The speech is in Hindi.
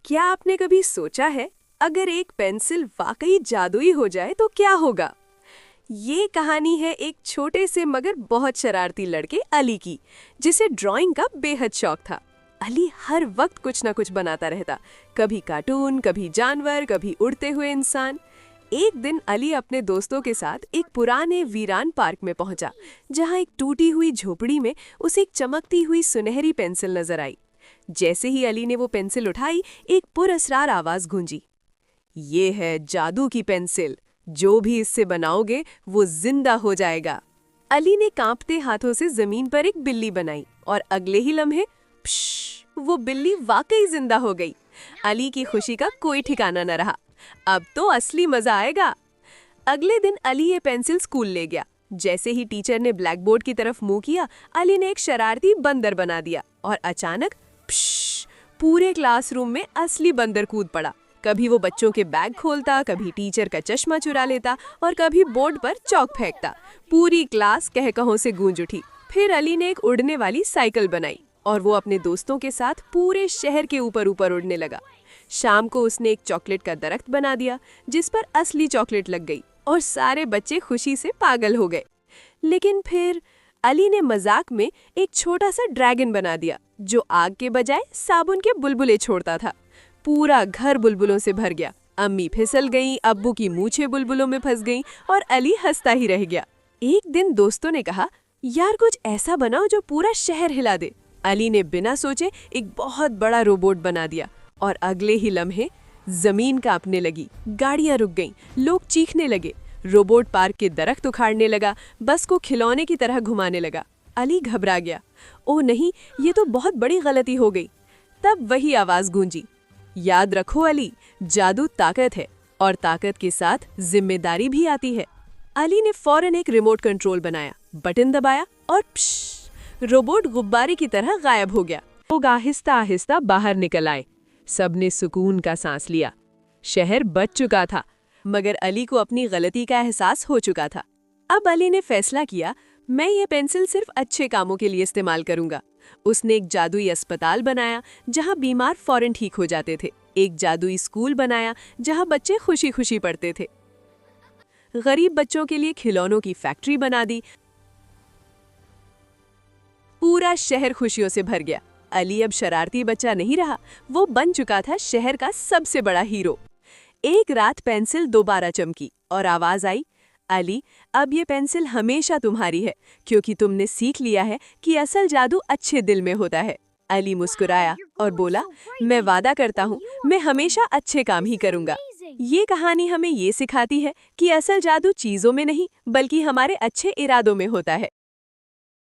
क्या आपने कभी सोचा है अगर एक पेंसिल वाकई जादुई हो जाए तो क्या होगा? ये कहानी है एक छोटे से मगर बहुत शरारती लड़के अली की, जिसे ड्राइंग का बेहद शौक था। अली हर वक्त कुछ ना कुछ बनाता रहता, कभी कार्टून, कभी जानवर, कभी उड़ते हुए इंसान। एक दिन अली अपने दोस्तों के साथ एक पुराने वीरान पार्क में पहुंचा, जहां एक टूटी हुई झोपड़ी में उसे एक चमकती हुई सुनहरी पेंसिल नजर आई। जैसे ही अली ने वो पेंसिल उठाई, एक पुरअसरार आवाज गूंजी, ये है जादू की पेंसिल, जो भी इससे बनाओगे वो जिंदा हो जाएगा। अली ने कांपते हाथों से जमीन पर एक बिल्ली बनाई और अगले ही लम्हे वो बिल्ली वाकई जिंदा हो गई। अली की खुशी का कोई ठिकाना न रहा। अब तो असली मजा आएगा। अगले दिन अली ये पेंसिल स्कूल ले गया। जैसे ही टीचर ने ब्लैक बोर्ड की तरफ मुंह किया, अली ने एक शरारती बंदर बना दिया और अचानक पूरे क्लासरूम में असली बंदर कूद पड़ा। कभी वो बच्चों के बैग खोलता, कभी टीचर का चश्मा चुरा लेता और कभी बोर्ड पर चौक फेंकता। पूरी क्लास कहकहों से गूंज उठी। फिर अली ने एक उड़ने वाली साइकिल बनाई और वो अपने दोस्तों के साथ पूरे शहर के ऊपर ऊपर उड़ने लगा। शाम को उसने एक चॉकलेट का दरख्त बना दिया, जिस पर असली चॉकलेट लग गई और सारे बच्चे खुशी से पागल हो गए। लेकिन फिर अली ने मजाक में एक छोटा सा ड्रैगन बना दिया, जो आग के बजाय साबुन के बुलबुले छोड़ता था। पूरा घर बुलबुलों से भर गया। अम्मी फिसल गईं, अब्बू की मूछें बुलबुलों में फंस गईं और अली हंसता ही रह गया। एक दिन दोस्तों ने कहा, यार कुछ ऐसा बनाओ जो पूरा शहर हिला दे। अली ने बिना सोचे एक बहुत बड़ा रोबोट बना दिया और अगले ही लम्हे जमीन कांपने लगी, गाड़ियां रुक गईं, लोग चीखने लगे। रोबोट पार्क के दरख्त उखाड़ने लगा, बस को खिलौने की तरह घुमाने लगा। अली घबरा गया। ओह नहीं, ये तो बहुत बड़ी गलती हो गई। तब वही आवाज गूंजी, याद रखो अली, जादू ताकत है और ताकत के साथ जिम्मेदारी भी आती है। अली ने फौरन एक रिमोट कंट्रोल बनाया, बटन दबाया और रोबोट गुब्बारे की तरह गायब हो गया। लोग आहिस्ता आहिस्ता बाहर निकल आए। सबने सुकून का सांस लिया। शहर बच चुका था, मगर अली को अपनी गलती का एहसास हो चुका था। अब अली ने फैसला किया, मैं ये पेंसिल सिर्फ अच्छे कामों के लिए इस्तेमाल करूंगा। उसने एक जादुई अस्पताल बनाया, जहां बीमार फौरन ठीक हो जाते थे। एक जादुई स्कूल बनाया, जहां बच्चे खुशी खुशी पढ़ते थे। गरीब बच्चों के लिए खिलौनों की फैक्ट्री बना दी। पूरा शहर खुशियों से भर गया। अली अब शरारती बच्चा नहीं रहा, वो बन चुका था शहर का सबसे बड़ा हीरो। एक रात पेंसिल दोबारा चमकी और आवाज आई, अली, अब ये पेंसिल हमेशा तुम्हारी है, क्योंकि तुमने सीख लिया है कि असल जादू अच्छे दिल में होता है। अली मुस्कुराया और बोला, मैं वादा करता हूँ, मैं हमेशा अच्छे काम ही करूँगा। ये कहानी हमें ये सिखाती है कि असल जादू चीज़ों में नहीं, बल्कि हमारे अच्छे इरादों में होता है।